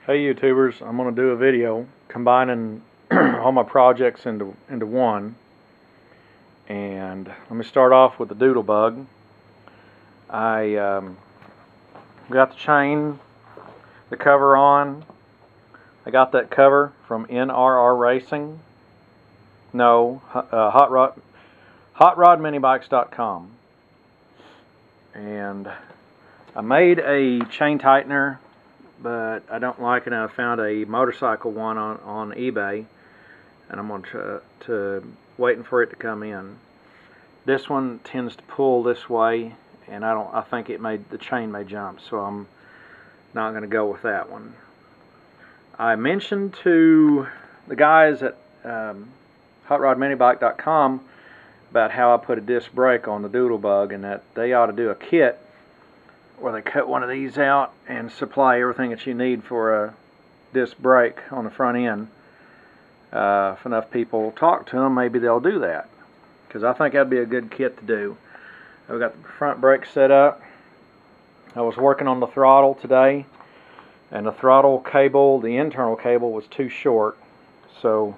Hey YouTubers, I'm going to do a video combining all my projects into one. And let me start off with the Doodle bug. I got the chain, the cover on. I got that cover from NRR Racing. No, HotRodMinibikes.com. And I made a chain tightener, but I don't like it. I found a motorcycle one on eBay, and I'm going to waiting for it to come in. This one tends to pull this way, and I think the chain may jump, so I'm not going to go with that one. I mentioned to the guys at HotRodMinibike.com about how I put a disc brake on the Doodle bug, and that they ought to do a kit where they cut one of these out and supply everything that you need for a disc brake on the front end. If enough people talk to them, maybe they'll do that, because I think that'd be a good kit to do. I've got the front brake set up. I was working on the throttle today, and the throttle cable, the internal cable, was too short. So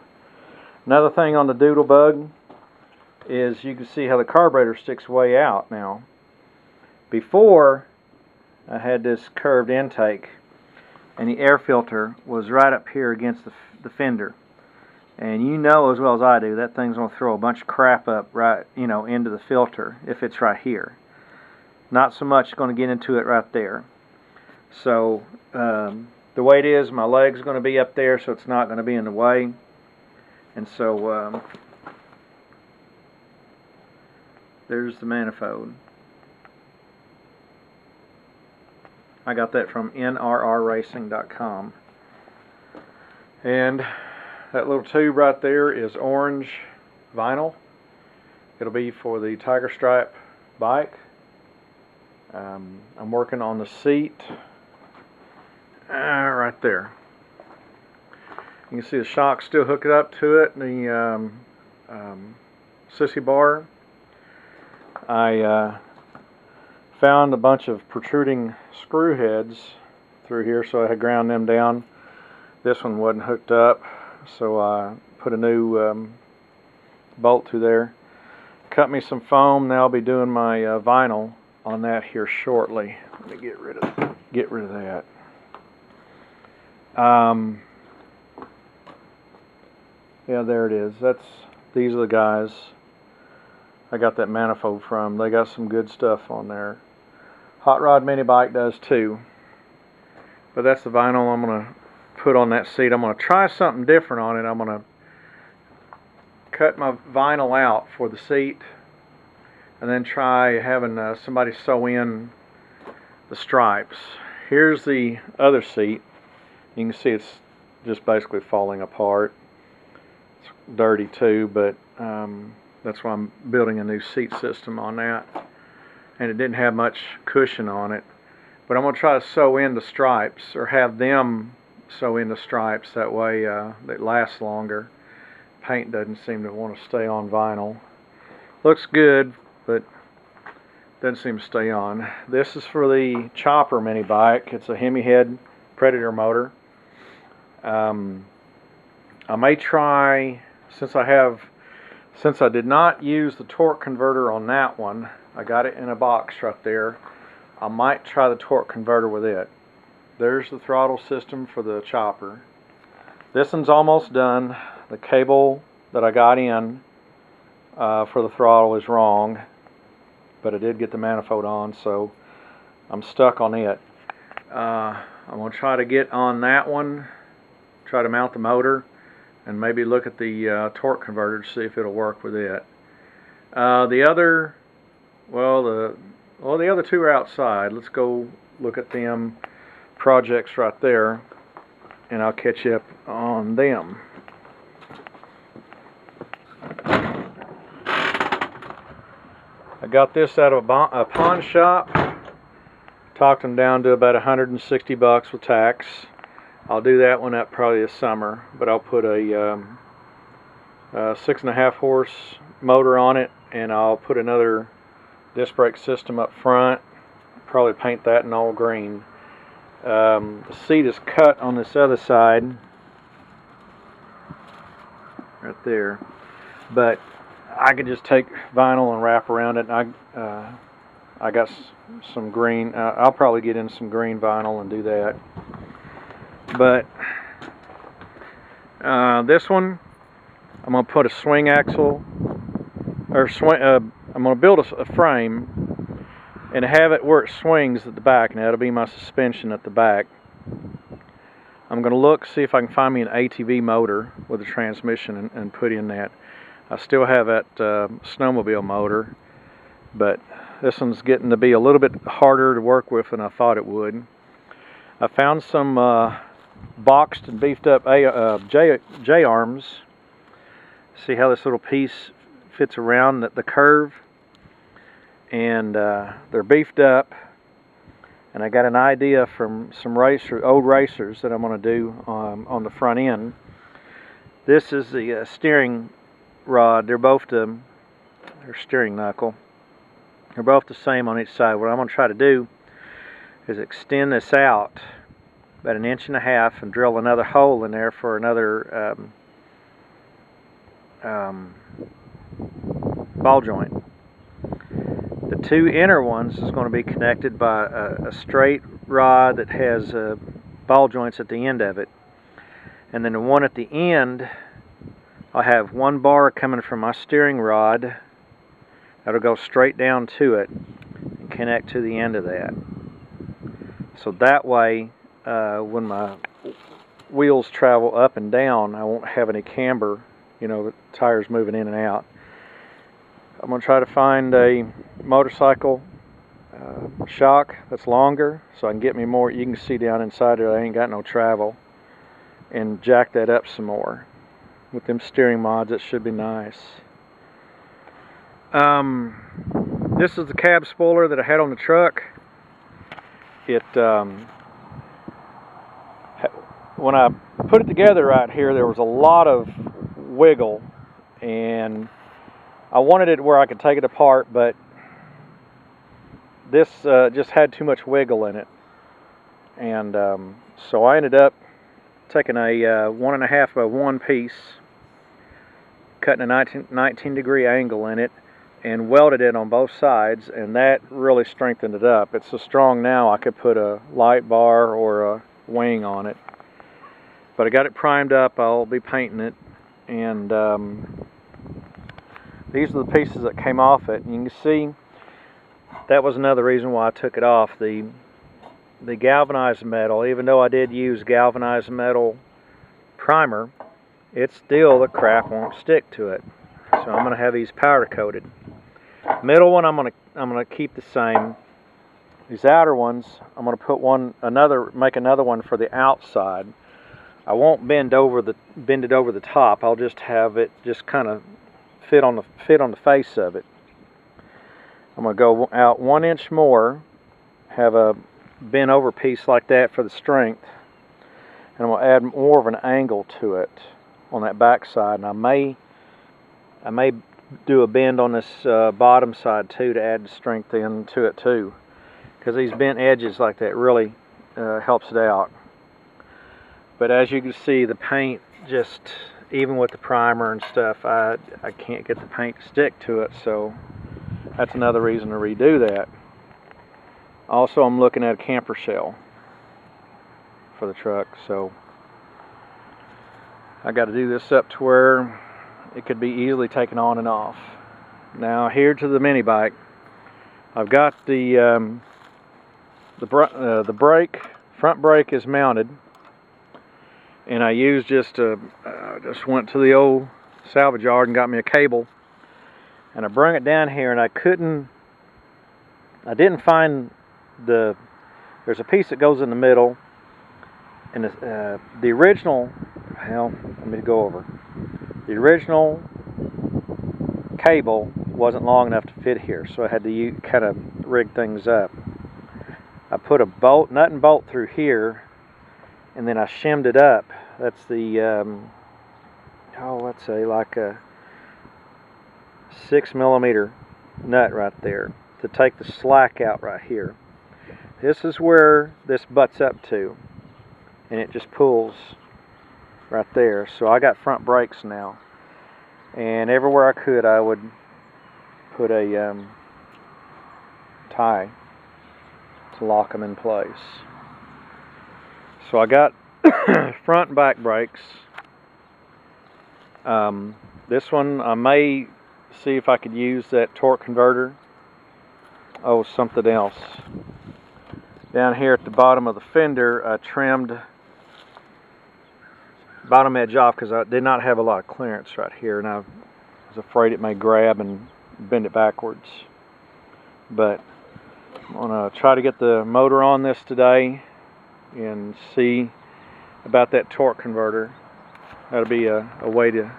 another thing on the Doodle bug is you can see how the carburetor sticks way out now. Before, I had this curved intake, and the air filter was right up here against the fender. And you know as well as I do, that thing's going to throw a bunch of crap up right, into the filter if it's right here. Not so much going to get into it right there. So the way it is, my leg's going to be up there, so it's not going to be in the way. And so there's the manifold. I got that from nrrracing.com. And that little tube right there is orange vinyl. It'll be for the Tiger Stripe bike. I'm working on the seat right there. You can see the shock still hooked up to it, the sissy bar. I found a bunch of protruding screw heads through here, so I had ground them down. This one wasn't hooked up, so I put a new bolt through there. Cut me some foam. Now I'll be doing my vinyl on that here shortly. Let me get rid of that. Yeah, there it is. These are the guys I got that manifold from. They got some good stuff on there. Hot Rod Mini Bike does too. But that's the vinyl I'm going to put on that seat. I'm going to try something different on it. I'm going to cut my vinyl out for the seat, and then try having somebody sew in the stripes. Here's the other seat. You can see it's just basically falling apart. It's dirty too, but that's why I'm building a new seat system on that. And it didn't have much cushion on it. But I'm going to try to sew in the stripes, or have them sew in the stripes. That way it lasts longer. Paint doesn't seem to want to stay on vinyl. Looks good, but doesn't seem to stay on. This is for the Chopper mini bike. It's a Hemi head Predator motor. I may try, since I did not use the torque converter on that one, I got it in a box right there. I might try the torque converter with it. There's the throttle system for the Chopper. This one's almost done. The cable that I got in for the throttle is wrong, but I did get the manifold on, so I'm stuck on it. I'm going to try to get on that one, try to mount the motor, and maybe look at the torque converter to see if it'll work with it. The other two are outside. Let's go look at them projects right there, and I'll catch you up on them. I got this out of a pawn shop. Talked them down to about $160 with tax. I'll do that one up probably this summer, but I'll put a 6.5 horse motor on it, and I'll put another disc brake system up front. Probably paint that in all green. The seat is cut on this other side, right there. But I could just take vinyl and wrap around it. And I got some green. I'll probably get in some green vinyl and do that. But this one, I'm gonna put a swing axle, or swing. I'm gonna build a frame and have it where it swings at the back, and that'll be my suspension at the back. I'm gonna look, see if I can find me an ATV motor with a transmission and put in that. I still have that snowmobile motor, but this one's getting to be a little bit harder to work with than I thought it would. I found some boxed and beefed up J-arms. See how this little piece fits around the curve? And they're beefed up. And I got an idea from some old racers that I'm going to do on the front end. This is the steering rod. They're both their steering knuckle. They're both the same on each side. What I'm going to try to do is extend this out about 1.5 inches and drill another hole in there for another ball joint. The two inner ones is going to be connected by a straight rod that has ball joints at the end of it. And then the one at the end, I'll have one bar coming from my steering rod that'll go straight down to it and connect to the end of that. So that way, when my wheels travel up and down, I won't have any camber, you know, the tires moving in and out. I'm going to try to find a motorcycle shock that's longer so I can get me more. You can see down inside there I ain't got no travel, and jack that up some more. With them steering mods, it should be nice. This is the cab spoiler that I had on the truck. When I put it together right here, there was a lot of wiggle, and I wanted it where I could take it apart, but this just had too much wiggle in it. And so I ended up taking a 1.5 by 1 piece, cutting a 19 degree angle in it, and welded it on both sides, and that really strengthened it up. It's so strong now I could put a light bar or a wing on it. But I got it primed up. I'll be painting it, and these are the pieces that came off it. And you can see that was another reason why I took it off. The galvanized metal, even though I did use galvanized metal primer, it's still, the crap won't stick to it. So I'm going to have these powder coated. Middle one I'm going to keep the same. These outer ones I'm going to put make another one for the outside. I won't bend it over the top. I'll just have it just kind of fit on the face of it. I'm going to go out 1 inch more, have a bent over piece like that for the strength, and I'm going to add more of an angle to it on that back side. And I may do a bend on this bottom side too to add strength into it too, because these bent edges like that really helps it out. But as you can see, the paint, just even with the primer and stuff, I can't get the paint to stick to it, so that's another reason to redo that. Also, I'm looking at a camper shell for the truck, so I got to do this up to where it could be easily taken on and off. Now here to the mini bike. I've got the brake, front brake is mounted, and I used just went to the old salvage yard and got me a cable, and I brought it down here, and I didn't find there's a piece that goes in the middle, and the original, well, let me go over. The original cable wasn't long enough to fit here, so I had to kind of rig things up. I put a nut and bolt through here, and then I shimmed it up. That's the let's say like a 6mm nut right there to take the slack out right here. this is where this butts up to, and it just pulls right there. So I got front brakes now, and everywhere I could I would put a tie to lock them in place. So I got front and back brakes. This one I may see if I could use that torque converter. Oh, something else. Down here at the bottom of the fender, I trimmed bottom edge off because I did not have a lot of clearance right here, and I was afraid it may grab and bend it backwards. But I'm going to try to get the motor on this today and see about that torque converter. That'll be a way to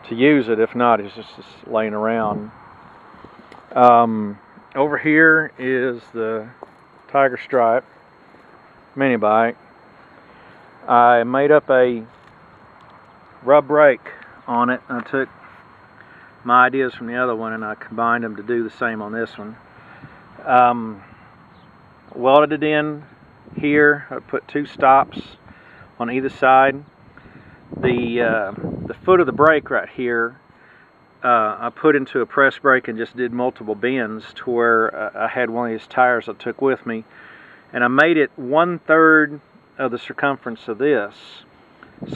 use it. If not, it's just laying around. Over here is the Tiger Stripe mini bike. I made up a rub brake on it. I took my ideas from the other one and I combined them to do the same on this one. Welded it in here. I put 2 stops on either side. The foot of the brake right here, I put into a press brake and just did multiple bends to where I had one of these tires I took with me, and I made it 1/3 of the circumference of this,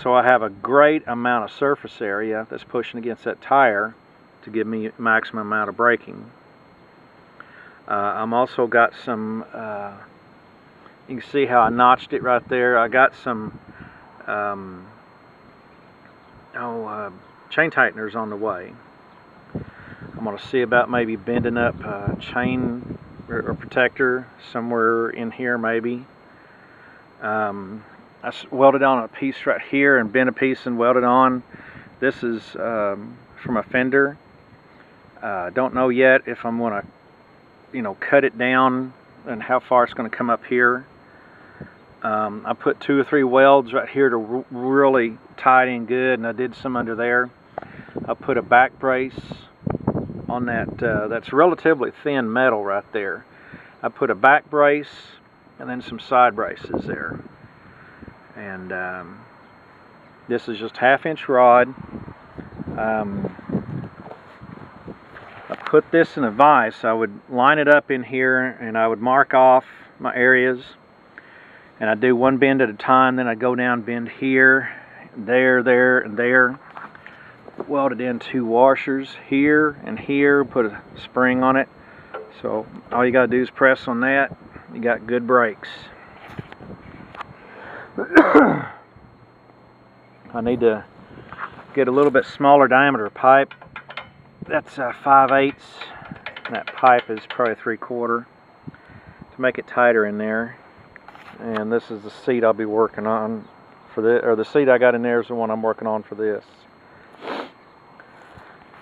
so I have a great amount of surface area that's pushing against that tire to give me maximum amount of braking. I'm also got some, you can see how I notched it right there. I got some chain tighteners on the way. I'm going to see about maybe bending up a chain or protector somewhere in here maybe. I welded on a piece right here and bent a piece and welded on. This is from a fender. Don't know yet if I'm going to cut it down and how far it's going to come up here. I put 2 or 3 welds right here to really tie it in good, and I did some under there. I put a back brace on that. That's relatively thin metal right there. I put a back brace and then some side braces there. And this is just 1/2-inch rod. I put this in a vise. I would line it up in here and I would mark off my areas. And I'd do 1 bend at a time, then I'd go down, bend here, there, and there. Welded in 2 washers here and here, put a spring on it. So all you gotta do is press on that. You got good brakes. I need to get a little bit smaller diameter pipe. That's 5/8. That pipe is probably 3/4 to make it tighter in there. And this is the seat I'll be working on for this, or the seat I got in there is the one I'm working on for this.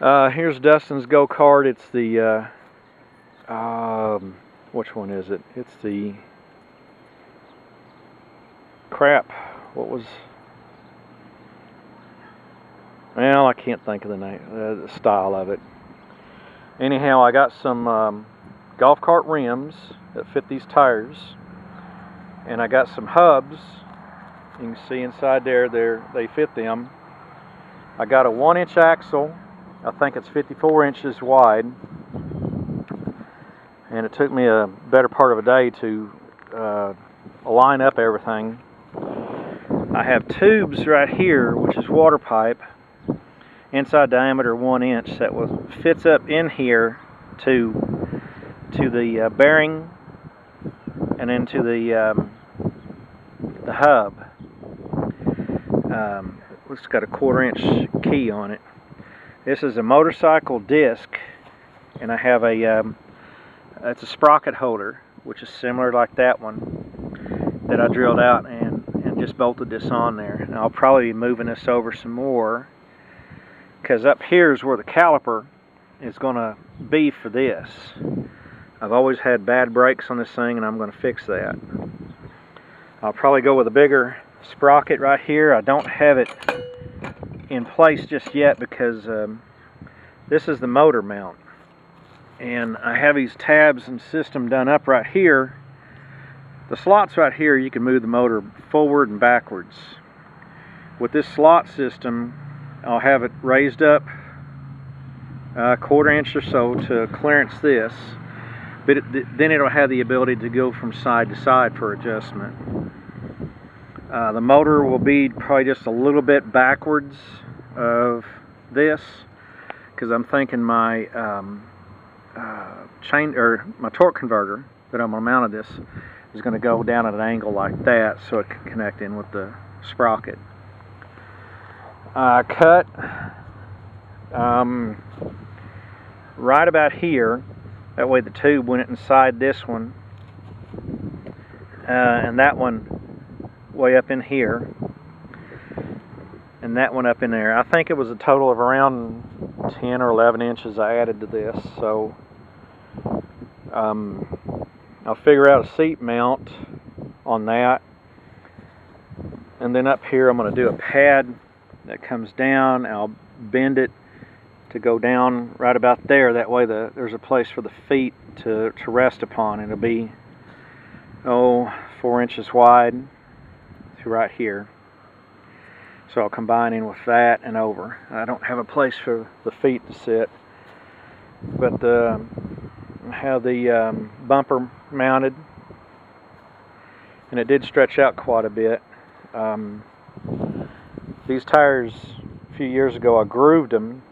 Here's Dustin's go-kart. It's the which one is it? It's the what was, well, I can't think of the name, the style of it. Anyhow, I got some golf cart rims that fit these tires, and I got some hubs. You can see inside there, they fit them. I got a 1-inch axle. I think it's 54 inches wide, and it took me a better part of a day to line up everything. I have tubes right here, which is water pipe, inside diameter 1 inch, that fits up in here to the bearing and into the hub. It's got a 1/4 inch key on it. This is a motorcycle disc, and I have it's a sprocket holder, which is similar like that one, that I drilled out and just bolted this on there. And I'll probably be moving this over some more, because up here is where the caliper is going to be for this. I've always had bad brakes on this thing, and I'm going to fix that. I'll probably go with a bigger sprocket right here. I don't have it in place just yet because this is the motor mount, and I have these tabs and system done up right here The slots right here, you can move the motor forward and backwards. With this slot system, I'll have it raised up a 1/4 inch or so to clearance this, but then it'll have the ability to go from side to side for adjustment. The motor will be probably just a little bit backwards of this, because I'm thinking my my torque converter that I'm going to mount this is going to go down at an angle like that, so it can connect in with the sprocket. I cut right about here. That way the tube went inside this one, and that one way up in here, and that one up in there. I think it was a total of around 10 or 11 inches I added to this. So I'll figure out a seat mount on that, and then up here I'm going to do a pad that comes down. I'll bend it to go down right about there. That way there's a place for the feet to rest upon. It'll be 4 inches wide to right here. So I'll combine in with that and over. I don't have a place for the feet to sit, but I have the bumper mounted, and it did stretch out quite a bit. These tires, a few years ago, I grooved them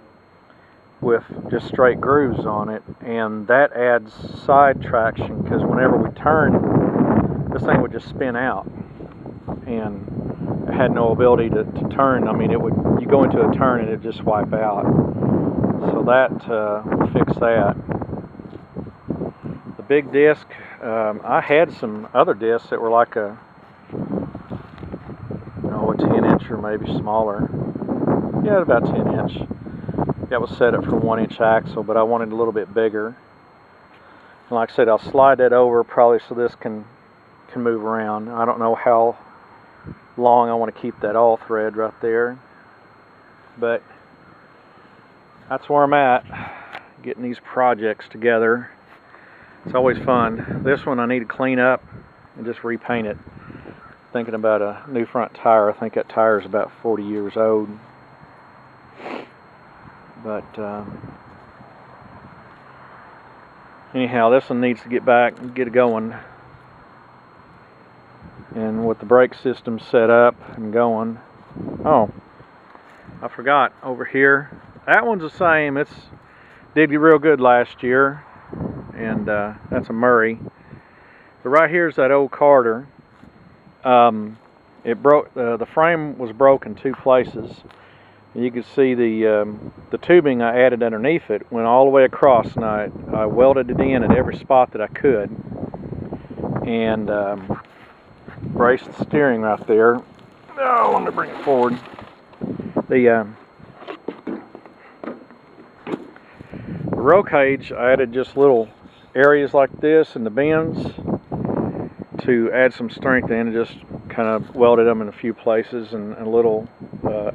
with just straight grooves on it, and that adds side traction, because whenever we turn, this thing would just spin out, and it had no ability to turn. I mean, you go into a turn and it'd just wipe out. So that will fix that. The big disc, I had some other discs that were like a 10 inch or maybe smaller. Yeah, about 10 inch. That was set up for 1 inch axle, but I wanted a little bit bigger. And like I said, I'll slide that over probably so this can move around. I don't know how long I want to keep that all thread right there, but that's where I'm at, getting these projects together. It's always fun. This one I need to clean up and just repaint it. Thinking about a new front tire. I think that tire is about 40 years old. But anyhow, this one needs to get back and get it going. And with the brake system set up and going. Oh, I forgot over here. That one's the same. It did real good last year, and that's a Murray. But right here's that old Carter. It broke. The frame was broken 2 places. You can see the tubing I added underneath it went all the way across, and I welded it in at every spot that I could, and braced the steering right there. Oh, let me bring it forward. The roll cage, I added just little areas like this in the bends to add some strength in, and just kind of welded them in a few places, and a little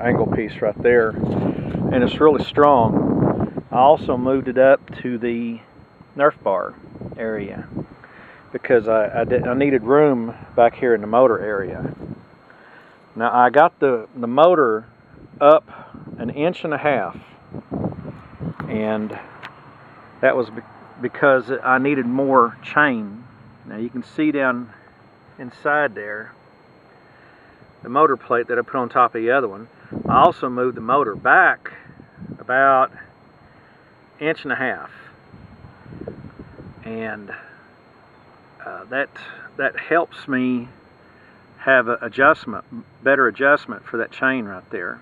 angle piece right there, and it's really strong. I also moved it up to the Nerf bar area, because I needed room back here in the motor area. Now I got the motor up 1.5 inches, and that was because I needed more chain. Now you can see down inside there the motor plate that I put on top of the other one. I also moved the motor back about 1.5 inches, and that helps me have a better adjustment for that chain right there.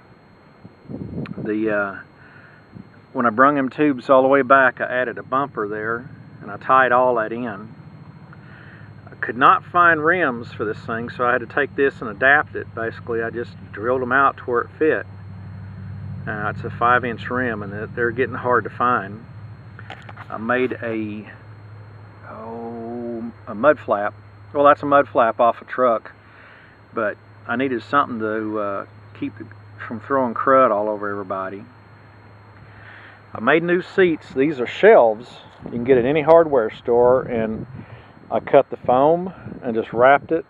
When I brung them tubes all the way back, I added a bumper there, and I tied all that in. I could not find rims for this thing, so I had to take this and adapt it. Basically, I just drilled them out to where it fit. It's a 5-inch rim, and they're getting hard to find. I made a mud flap. Well, that's a mud flap off a truck, but I needed something to keep it from throwing crud all over everybody. I made new seats. These are shelves. You can get at any hardware store, and I cut the foam and just wrapped it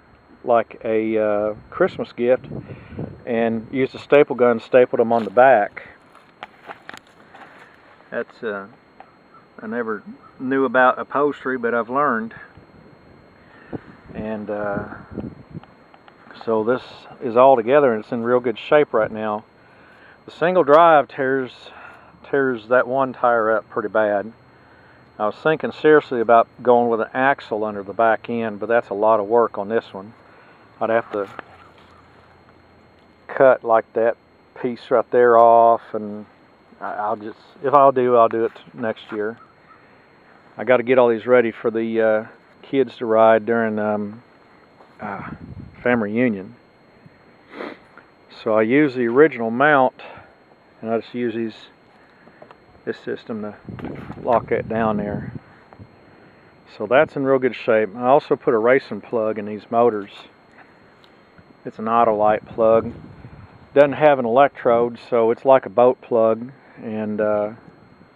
like a Christmas gift, and used a staple gun, stapled them on the back. That's I never knew about upholstery, but I've learned. And so this is all together, and it's in real good shape right now. The single drive tears that one tire up pretty bad. I was thinking seriously about going with an axle under the back end, but that's a lot of work on this one. I'd have to cut like that piece right there off, and I'll do it next year. I got to get all these ready for the kids to ride during family reunion. So I use the original mount, and I just use this system to lock that down there. So that's in real good shape. I also put a racing plug in these motors. It's an Autolite plug. Doesn't have an electrode, so it's like a boat plug, and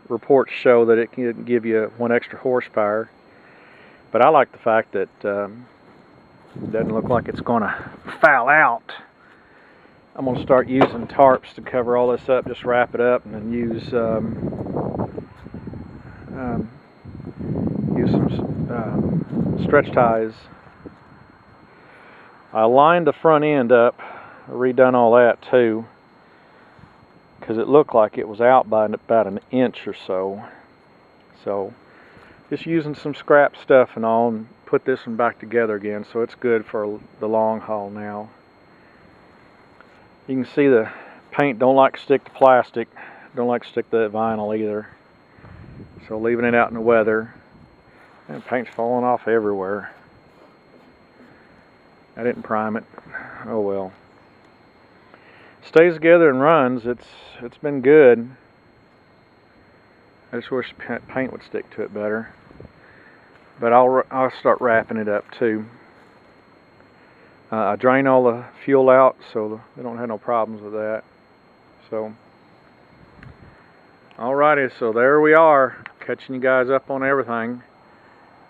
reports show that it can give you 1 extra horsepower. But I like the fact that it doesn't look like it's going to foul out. I'm going to start using tarps to cover all this up, just wrap it up, and then use some stretch ties. I lined the front end up, redone all that too, because it looked like it was out by about an inch or so. So just using some scrap stuff and all, and put this one back together again, so it's good for the long haul now. You can see the paint don't like to stick to plastic, don't like to stick to that vinyl either. So leaving it out in the weather, and paint's falling off everywhere. I didn't prime it. Oh well. Stays together and runs. It's been good. I just wish paint would stick to it better. But I'll start wrapping it up too. I drain all the fuel out, so they don't have no problems with that. So, alrighty, so there we are, catching you guys up on everything.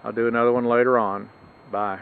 I'll do another one later on. Bye.